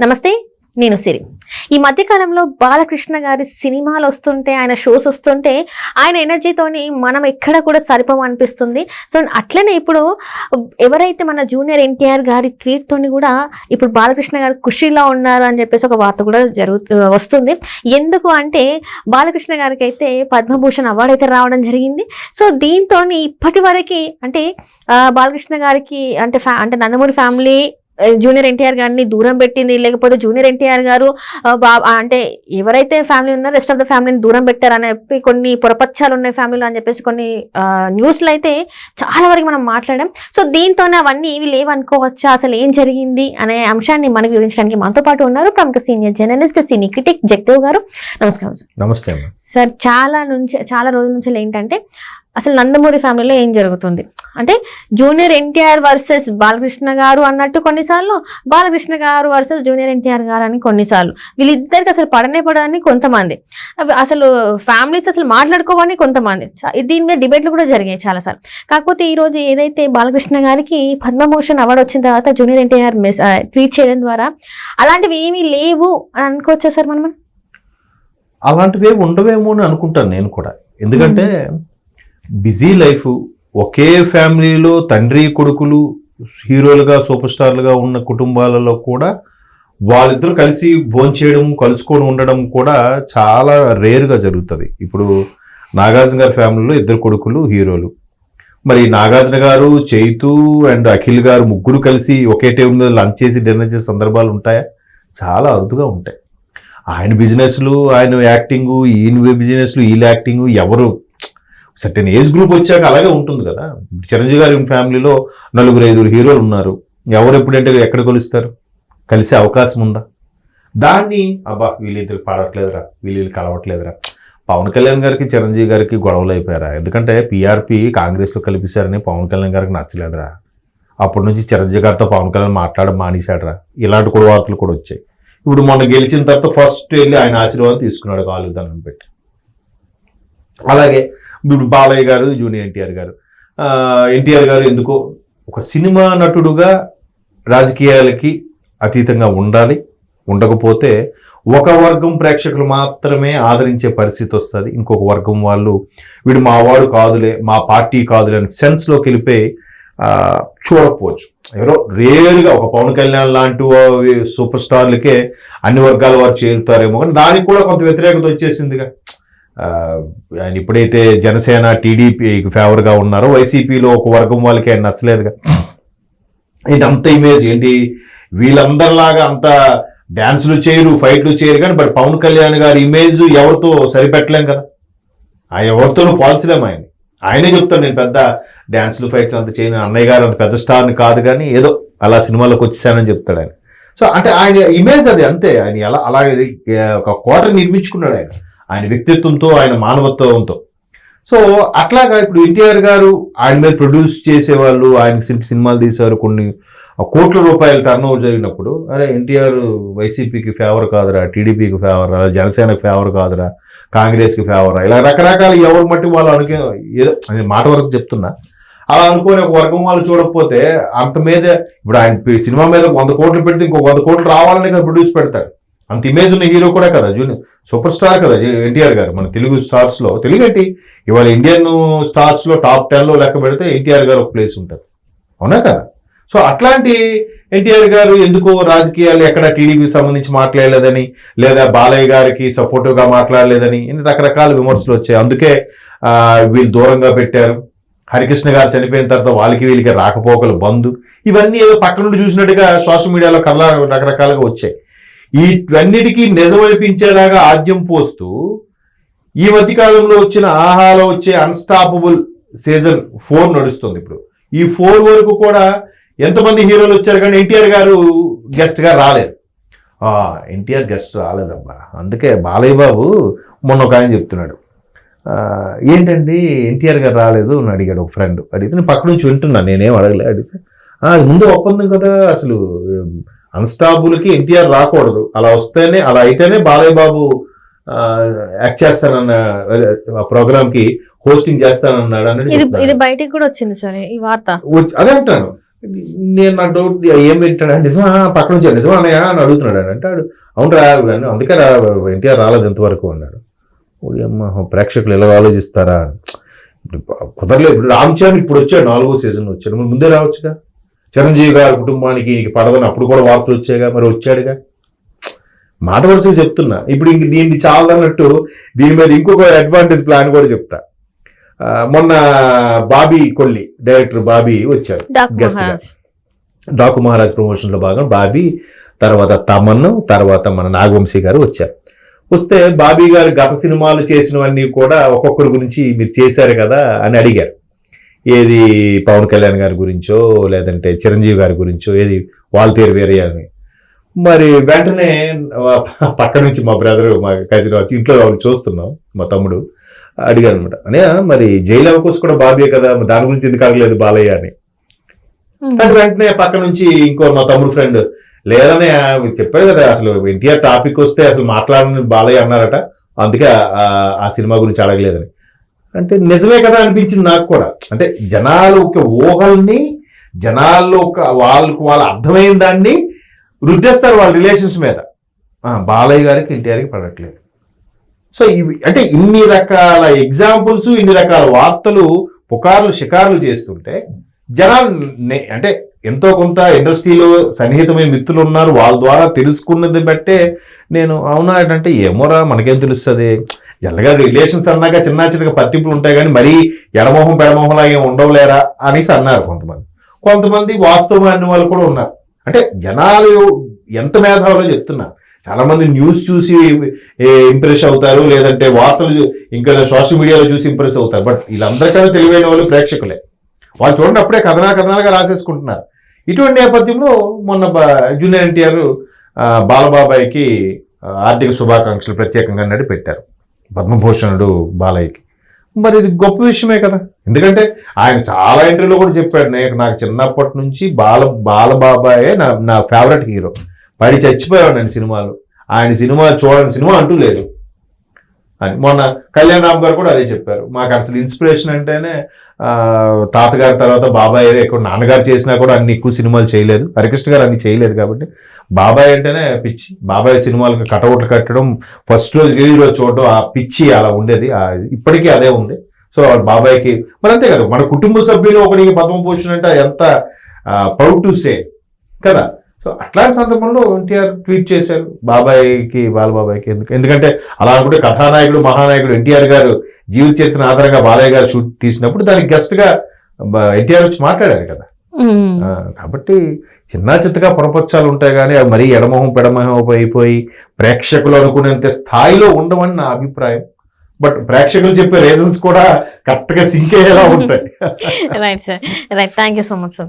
నమస్తే, నేను సిరి. ఈ మధ్యకాలంలో బాలకృష్ణ గారి సినిమాలు వస్తుంటే, ఆయన షోస్ వస్తుంటే, ఆయన ఎనర్జీతోని మనం ఎక్కడ కూడా సరిపోం అనిపిస్తుంది. సో అట్లనే ఇప్పుడు ఎవరైతే మన జూనియర్ ఎన్టీఆర్ గారి ట్వీట్ తోని కూడా ఇప్పుడు బాలకృష్ణ గారు ఖుషీలో ఉన్నారు అని చెప్పేసి ఒక వార్త కూడా వస్తుంది. ఎందుకు అంటే బాలకృష్ణ గారికి అయితే పద్మభూషణ్ అవార్డు అయితే రావడం జరిగింది. సో దీంతో ఇప్పటి వరకు అంటే బాలకృష్ణ గారికి అంటే నందమూరి ఫ్యామిలీ జూనియర్ ఎన్టీఆర్ గారిని దూరం పెట్టింది, లేకపోతే జూనియర్ ఎన్టీఆర్ గారు అంటే ఎవరైతే ఫ్యామిలీ ఉన్నారో రెస్ట్ ఆఫ్ ద ఫ్యామిలీని దూరం పెట్టారని చెప్పి కొన్ని పొరపచ్చాలు ఉన్నాయి ఫ్యామిలీలో అని చెప్పేసి కొన్ని న్యూస్లు అయితే చాలా వరకు మనం మాట్లాడాం. సో దీంతోనే అవన్నీ ఇవి లేవనుకోవచ్చా, అసలు ఏం జరిగింది అనే అంశాన్ని మనకు వివరించడానికి మనతో పాటు ఉన్నారు ప్రముఖ సీనియర్ జర్నలిస్ట్, సినీ క్రిటిక్ జగదేవ్ గారు. నమస్కారం సార్. నమస్తే సార్. చాలా రోజుల నుంచి ఏంటంటే అసలు నందమూరి ఫ్యామిలీలో ఏం జరుగుతుంది అంటే జూనియర్ ఎన్టీఆర్ వర్సెస్ బాలకృష్ణ గారు అన్నట్టు కొన్నిసార్లు, బాలకృష్ణ గారు వర్సెస్ జూనియర్ ఎన్టీఆర్ గారు అని కొన్నిసార్లు, వీళ్ళిద్దరికి అసలు పడని కొంతమంది, అసలు ఫ్యామిలీస్ అసలు మాట్లాడుకోవని కొంతమంది, దీని మీద డిబేట్లు కూడా జరిగాయి చాలాసార్లు. కాకపోతే ఈ రోజు ఏదైతే బాలకృష్ణ గారికి పద్మభూషణ్ అవార్డు వచ్చిన తర్వాత జూనియర్ ఎన్టీఆర్ ట్వీట్ చేయడం ద్వారా అలాంటివి ఏమీ లేవు అని అనుకోవచ్చా సార్? మనం అలాంటివి ఉండవేమో అని అనుకుంటాను నేను కూడా. ఎందుకంటే బిజీ లైఫ్, ఒకే ఫ్యామిలీలో తండ్రి కొడుకులు హీరోలుగా సూపర్ స్టార్లుగా ఉన్న కుటుంబాలలో కూడా వాళ్ళిద్దరూ కలిసి భోంచేయడం, కలుసుకొని ఉండడం కూడా చాలా రేరుగా జరుగుతుంది. ఇప్పుడు నాగార్జున గారి ఫ్యామిలీలో ఇద్దరు కొడుకులు హీరోలు, మరి నాగార్జున గారు, చైతు అండ్ అఖిల్ గారు ముగ్గురు కలిసి ఒకే టేబుల్ మీద లంచ్ చేసి డిన్నర్ చేసే సందర్భాలు ఉంటాయా? చాలా అరుదుగా ఉంటాయి. ఆయన బిజినెస్లు, ఆయన యాక్టింగు, ఈయన బిజినెస్లు, వీళ్ళ యాక్టింగు, ఎవరు సర్టెన్ ఏజ్ గ్రూప్ వచ్చాక అలాగే ఉంటుంది కదా. చిరంజీవి గారి ఫ్యామిలీలో 4-5 హీరోలు ఉన్నారు. ఎవరు ఎప్పుడంటే ఎక్కడ కలుస్తారు? కలిసే అవకాశం ఉందా? దాన్ని వీళ్ళిద్దరు పాడట్లేదురా, వీళ్ళు కలవట్లేదురా. పవన్ కళ్యాణ్ గారికి చిరంజీవి గారికి గొడవలు అయిపోయారా? ఎందుకంటే పీఆర్పీ కాంగ్రెస్లో కలిపిస్తారని పవన్ కళ్యాణ్ గారికి నచ్చలేదురా. అప్పటి నుంచి చిరంజీవి గారితో పవన్ కళ్యాణ్ మాట్లాడడం మానేశాడరా. ఇలాంటి కూడా వార్తలు కూడా వచ్చాయి. ఇప్పుడు మొన్న గెలిచిన తర్వాత ఫస్ట్ వెళ్ళి ఆయన ఆశీర్వాదం తీసుకున్నాడు కాలు దండం పెట్టి. అలాగే ఇప్పుడు బాలయ్య గారు, జూనియర్ ఎన్టీఆర్ గారు, ఎన్టీఆర్ గారు ఎందుకో ఒక సినిమా నటుడుగా రాజకీయాలకి అతీతంగా ఉండాలి. ఉండకపోతే ఒక వర్గం ప్రేక్షకులు మాత్రమే ఆదరించే పరిస్థితి వస్తుంది. ఇంకొక వర్గం వాళ్ళు వీడు మా వాడు కాదులే, మా పార్టీ కాదులే అని సెన్స్లోకి వెళ్ళిపోయి చూడకపోవచ్చు. ఎవరో రేరుగా ఒక పవన్ కళ్యాణ్ లాంటి సూపర్ స్టార్లకే అన్ని వర్గాల వారు చేరుతారేమో, కానీ దానికి కూడా కొంత వ్యతిరేకత వచ్చేసిందిగా. ఆయన ఇప్పుడైతే జనసేన, టీడీపీకి ఫేవర్గా ఉన్నారో, వైసీపీలో ఒక వర్గం వాళ్ళకి ఆయన నచ్చలేదుగా. ఇది అంత ఇమేజ్ ఏంటి, వీళ్ళందరిలాగా అంత డ్యాన్సులు చేయరు, ఫైట్లు చేయరు, కానీ బట్ పవన్ కళ్యాణ్ గారి ఇమేజ్ ఎవరితో సరిపెట్టలేం కదా. ఆయన ఎవరితోనూ పోల్చలేము. ఆయనే చెప్తాను, నేను పెద్ద డ్యాన్సులు, ఫైట్లు అంత చేయను, అన్నయ్య గారు అంత పెద్ద స్టార్ని కాదు, కానీ ఏదో అలా సినిమాలోకి వచ్చేసానని చెప్తాడు ఆయన. సో అంటే ఆయన ఇమేజ్ అది అంతే. ఆయన అలా ఒక కోట నిర్మించుకున్నాడు ఆయన వ్యక్తిత్వంతో, ఆయన మానవత్వంతో. సో అట్లాగా ఇప్పుడు ఎన్టీఆర్ గారు ఆయన మీద ప్రొడ్యూస్ చేసేవాళ్ళు, ఆయన సినిమాలు తీశారు, కొన్ని కోట్ల రూపాయల టర్న్ ఓవర్ జరిగినప్పుడు, అరే ఎన్టీఆర్ వైసీపీకి ఫేవర్ కాదురా, టీడీపీకి ఫేవర్ రా, జనసేనకి ఫేవర్ కాదురా, కాంగ్రెస్కి ఫేవర్ రా, ఇలా రకరకాల ఎవరు మట్టి వాళ్ళు ఏదో మాట వరకు చెప్తున్నా, అలా అనుకోని ఒక వర్గం వాళ్ళు చూడకపోతే అంత మీద ఇప్పుడు ఆయన సినిమా మీద 100 కోట్లు పెడితే ఇంకో 100 కోట్లు రావాలని కదా ప్రొడ్యూస్ పెడతారు. అంత ఇమేజ్ ఉన్న హీరో కూడా కదా, జూనియర్ సూపర్ స్టార్ కదా ఎన్టీఆర్ గారు. మన తెలుగు స్టార్స్లో, తెలుగేంటి ఇవాళ ఇండియన్ స్టార్స్లో టాప్ 10లో లెక్క పెడితే ఎన్టీఆర్ గారు ఒక ప్లేస్ ఉంటుంది, అవునా కదా. సో అట్లాంటి ఎన్టీఆర్ గారు ఎందుకో రాజకీయాలు ఎక్కడ టీడీపీకి సంబంధించి మాట్లాడలేదని, లేదా బాలయ్య గారికి సపోర్టివ్గా మాట్లాడలేదని రకరకాల విమర్శలు వచ్చాయి. అందుకే వీళ్ళు దూరంగా పెట్టారు. హరికృష్ణ గారు చనిపోయిన తర్వాత వాళ్ళకి వీళ్ళకి రాకపోకలు బంద్, ఇవన్నీ ఏదో పక్క నుండి చూసినట్టుగా సోషల్ మీడియాలో కథలు రకరకాలుగా వచ్చాయి. వీటన్నిటికీ నిజమనిపించేలాగా ఆద్యం పోస్తూ ఈ మధ్యకాలంలో వచ్చిన ఆహాలో వచ్చే అన్స్టాపబుల్ సీజన్ 4 నడుస్తుంది. ఇప్పుడు ఈ 4 వరకు కూడా ఎంతమంది హీరోలు వచ్చారు, కానీ ఎన్టీఆర్ గారు గెస్ట్గా రాలేదు. ఎన్టీఆర్ గెస్ట్ రాలేదమ్మా, అందుకే బాలయ్య బాబు మొన్న ఒక ఆయన చెప్తున్నాడు, ఏంటండి ఎన్టీఆర్ గారు రాలేదు అని అడిగాడు ఒక ఫ్రెండ్. అడిగితే నేను పక్క నుంచి వింటున్నా, నేనేం అడగలే. అడిగితే అది ముందు ఒప్పందం కదా, అసలు అన్స్టాబుల్కి ఎన్టీఆర్ రాకూడదు, అలా అయితేనే బాలయ్య బాబు యాక్ట్ చేస్తానన్న ప్రోగ్రామ్ కి హోస్టింగ్ చేస్తానన్నాడు అని ఇది బయటికి కూడా వచ్చింది సరే ఈ వార్త. అదే అంటాను, నేను నాకు డౌట్ ఏం వింటాడు నిజమా పక్కన నుంచి నిజమా అన్నయ్య అని అడుగుతున్నాడు అని అంటాడు. అవును రా కానీ అందుకే ఎన్టీఆర్ రాలేదు ఎంతవరకు అన్నాడు. అమ్మ ప్రేక్షకులు ఎలా ఆలోచిస్తారా, కుదరలేదు. ఇప్పుడు రామ్ చరణ్ ఇప్పుడు వచ్చాడు 4వ సీజన్ వచ్చాడు, మరి ముందే రావచ్చుగా. చిరంజీవి గారి కుటుంబానికి పడదని అప్పుడు కూడా వార్తలు వచ్చాయిగా, మరి వచ్చాడుగా. మాట వరుసగా చెప్తున్నా. ఇప్పుడు ఇంక దీన్ని చాలదన్నట్టు దీని మీద ఇంకొక అడ్వాంటేజ్ ప్లాన్ కూడా చెప్తా. మొన్న బాబీ కొల్లి డైరెక్టర్ బాబీ వచ్చారు గెస్ట్ గా. డాకు మహారాజ్ ప్రమోషన్ లో భాగం బాబీ, తర్వాత తమన్, తర్వాత మన నాగవంశీ గారు వచ్చారు. వస్తే బాబీ గారు గత సినిమాలు చేసినవన్నీ కూడా ఒక్కొక్కరి గురించి మీరు చేశారు కదా అని అడిగారు. ఏది పవన్ కళ్యాణ్ గారి గురించో లేదంటే చిరంజీవి గారి గురించో, ఏది వాల్తేరు వేరే అని. మరి వెంటనే పక్క నుంచి మా బ్రదర్ మా కజిన్ ఇంట్లో చూస్తున్నాం, మా తమ్ముడు అడిగారు అనమాట, అనే మరి జైలు అవకాశం కూడా బాబీ కదా, దాని గురించి ఎందుకు అడగలేదు బాలయ్య అని. అంటే వెంటనే పక్క నుంచి ఇంకో మా తమ్ముడు ఫ్రెండ్, లేదనే చెప్పాడు కదా అసలు ఎన్టీఆర్ టాపిక్ వస్తే అసలు మాట్లాడని బాలయ్య అన్నారట, అందుకే ఆ సినిమా గురించి అడగలేదని. అంటే నిజమే కదా అనిపించింది నాకు కూడా. అంటే జనాలు ఒక ఊహల్ని, జనాల్లో ఒక వాళ్ళ అర్థమైన దాన్ని రుద్దేస్తారు వాళ్ళ రిలేషన్స్ మీద. బాలయ్య గారికి ఎన్టీఆర్కి పడట్లేదు. సో ఇవి అంటే ఇన్ని రకాల ఎగ్జాంపుల్స్, ఇన్ని రకాల వార్తలు, పుకార్లు, షికార్లు చేస్తుంటే జనాలు అంటే ఎంతో కొంత ఇండస్ట్రీలో సన్నిహితమైన మిత్రులు ఉన్నారు, వాళ్ళ ద్వారా తెలుసుకున్నది బట్టే నేను అవునా అంటే ఏమోరా మనకేం తెలుస్తుంది, జనరల్గా రిలేషన్స్ అన్నాక చిన్న చిన్నగా పట్టింపులు ఉంటాయి కానీ మరీ ఎడమోహం పెడమోహంలా ఏం ఉండవులేరా అనేసి అన్నారు కొంతమంది వాస్తవం అనే వాళ్ళు కూడా ఉన్నారు. అంటే జనాలు ఎంత మేధావులో చెప్తున్నా. చాలా మంది న్యూస్ చూసి ఇంప్రెస్ అవుతారు, లేదంటే వార్తలు ఇంకా సోషల్ మీడియాలో చూసి ఇంప్రెస్ అవుతారు. బట్ వీళ్ళందరికన్నా తెలివైన వాళ్ళు ప్రేక్షకులే. వాళ్ళు చూడండి అప్పుడే కథనాలుగా రాసేసుకుంటున్నారు. ఇటువంటి నేపథ్యంలో మొన్న జూనియర్ ఎన్టీఆర్ బాలబాబాయ్కి ఆర్థిక శుభాకాంక్షలు ప్రత్యేకంగా అన్నట్టు పెట్టారు, పద్మభూషణుడు బాలయ్యకి. మరి ఇది గొప్ప విషయమే కదా. ఎందుకంటే ఆయన చాలా ఇంటర్వ్యూలో కూడా చెప్పాడు, నాకు చిన్నప్పటి నుంచి బాలబాబాయే నా ఫేవరెట్ హీరో, పడి చచ్చిపోయాడు నేను సినిమాలు, ఆయన సినిమా చూడని సినిమా అంటూ లేదు అని. మొన్న కళ్యాణ్ రామ్ గారు కూడా అదే చెప్పారు, మాకు అసలు ఇన్స్పిరేషన్ అంటేనే తాతగారి తర్వాత బాబాయ్. ఎక్కువ నాన్నగారు చేసినా కూడా అన్ని ఎక్కువ సినిమాలు చేయలేదు, హరికృష్ణ గారు అన్ని చేయలేదు కాబట్టి బాబాయ్ అంటేనే పిచ్చి. బాబాయ్ సినిమాలకు కటౌట్లు కట్టడం, ఫస్ట్ రోజు రిలీజ్ రోజు చూడడం, ఆ పిచ్చి అలా ఉండేది, ఇప్పటికీ అదే ఉంది. సో బాబాయ్కి మరి అంతే కదా, మన కుటుంబ సభ్యులు ఒకరికి పద్మభూషణ్ అంటే ఎంత ప్రౌడ్ టు సే కదా. సో అట్లాంటి సందర్భంలో ఎన్టీఆర్ ట్వీట్ చేశారు బాబాయ్కి, బాలబాబాయ్కి. ఎందుకంటే అలా అనుకుంటే కథానాయకుడు మహానాయకుడు ఎన్టీఆర్ గారు జీవిత చరిత్ర ఆధారంగా బాలయ్య గారు షూట్ తీసినప్పుడు దానికి గెస్ట్ గా ఎన్టీఆర్ వచ్చి మాట్లాడారు కదా. కాబట్టి చిన్న చిత్తగా పొరపచ్చాలు ఉంటాయి కానీ అవి మరీ ఎడమోహం పెడమోహం అయిపోయి ప్రేక్షకులు అనుకునేంత స్థాయిలో ఉండవని నా అభిప్రాయం. బట్ ప్రేక్షకులు చెప్పే రీజన్స్ కూడా కరెక్ట్ గా సింక్ అయ్యేలా ఉంటాయి. Right sir, right. Thank you so much sir.